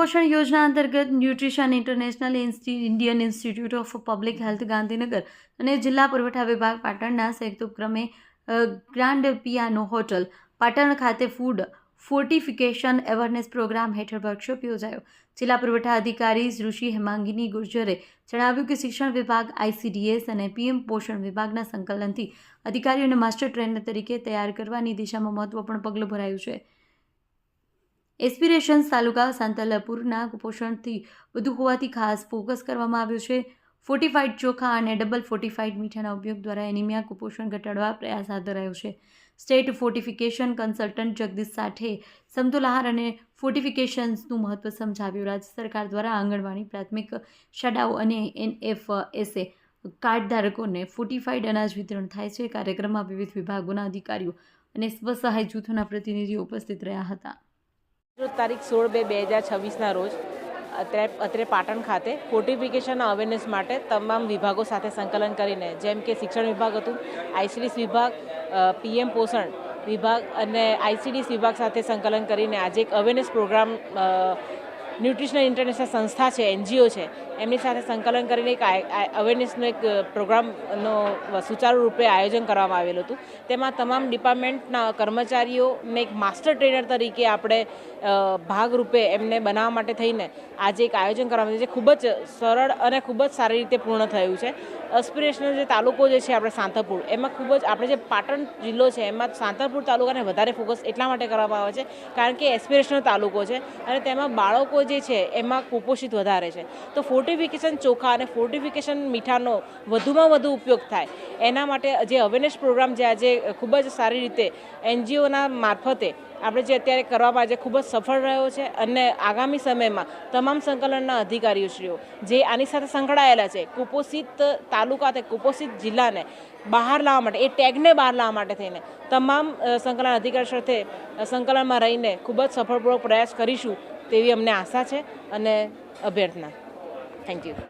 પોષણ યોજના અંતર્ગત nutrition international Indian institute of public health Gandhinagar અને જિલ્લા પુરવઠા વિભાગ પાટણના સંયુક્ત ઉપક્રમે ગ્રાન્ડ પિયાનો હોટલ પાટણ ખાતે ફૂડ ફોર્ટિફિકેશન અવેરનેસ પ્રોગ્રામ હેઠળ વર્કશોપ યોજાયો। જિલ્લા પુરવઠા અધિકારી ઋષિ હેમાંગિની ગુર્જરે જણાવ્યું કે શિક્ષણ વિભાગ, ICDS અને PM પોષણ વિભાગના સંકલનથી અધિકારીઓને માસ્ટર ટ્રેનર તરીકે તૈયાર કરવાની દિશામાં મહત્વપૂર્ણ પગલું ભરાયું છે। એસ્પિરેશન્સ તાલુકા સાંતલપુરના કુપોષણથી વધુ હોવાથી ખાસ ફોકસ કરવામાં આવ્યું છે। ફોર્ટિફાઈડ ચોખા અને ડબલ ફોર્ટિફાઈડ મીઠાના ઉપયોગ દ્વારા એનિમિયા કુપોષણ ઘટાડવા પ્રયાસ હાથ ધરાયો છે। સ્ટેટ ફોર્ટિફિકેશન કન્સલ્ટન્ટ જગદીશ સાઠે સમતોલ આહાર અને ફોર્ટિફિકેશન્સનું મહત્વ સમજાવ્યું। રાજ્ય સરકાર દ્વારા આંગણવાડી, પ્રાથમિક શાળાઓ અને NFSA કાર્ડ ધારકોને ફોર્ટિફાઈડ અનાજ વિતરણ થાય છે। કાર્યક્રમમાં વિવિધ વિભાગોના અધિકારીઓ અને સ્વસહાય જૂથોના પ્રતિનિધિઓ ઉપસ્થિત રહ્યા હતા। તારીખ 16/2/2026ના રોજ અત્રે પાટણ ખાતે ફોર્ટિફિકેશનના અવેરનેસ માટે તમામ વિભાગો સાથે સંકલન કરીને, જેમ કે શિક્ષણ વિભાગ હતું, ICDS વિભાગ, PM પોષણ વિભાગ અને ICDS વિભાગ સાથે સંકલન કરીને આજે એક અવેરનેસ પ્રોગ્રામ ન્યુટ્રિશનલ ઇન્ટરનેશનલ સંસ્થા છે, NGO છે, એમની સાથે સંકલન કરીને એક અવેરનેસનો એક પ્રોગ્રામનો સુચારુ રૂપે આયોજન કરવામાં આવેલું હતું। તેમાં તમામ ડિપાર્ટમેન્ટના કર્મચારીઓને એક માસ્ટર ટ્રેનર તરીકે આપણે ભાગરૂપે એમને બનાવવા માટે થઈને આજે એક આયોજન કરવામાં આવ્યું છે। ખૂબ જ સરળ અને ખૂબ જ સારી રીતે પૂર્ણ થયું છે। એસ્પિરેશનલ જે તાલુકો જે છે આપણે સાંતલપુર, એમાં ખૂબ જ આપણે જે પાટણ જિલ્લો છે એમાં સાંતલપુર તાલુકાને વધારે ફોકસ એટલા માટે કરવામાં આવે છે કારણ કે એસ્પિરેશનલ તાલુકો છે અને તેમાં બાળકો જે છે એમાં કુપોષિત વધારે છે। તો ફોર્ટિફિકેશન ચોખા અને ફોર્ટિફિકેશન મીઠાનો વધુમાં વધુ ઉપયોગ થાય એના માટે જે અવેરનેસ પ્રોગ્રામ જે આજે ખૂબ જ સારી રીતે NGOના મારફતે આપણે જે અત્યારે કરવામાં આજે ખૂબ જ સફળ રહ્યો છે અને આગામી સમયમાં તમામ સંકલનના અધિકારીઓશ્રીઓ જે આની સાથે સંકળાયેલા છે, કુપોષિત તાલુકા તે કુપોષિત જિલ્લાને બહાર લાવવા માટે, એ ટેગને બહાર લાવવા માટે થઈને તમામ સંકલન અધિકારી સાથે સંકલનમાં રહીને ખૂબ જ સફળપૂર્વક પ્રયાસ કરીશું તેવી અમને આશા છે અને અભ્યર્થના। Thank you.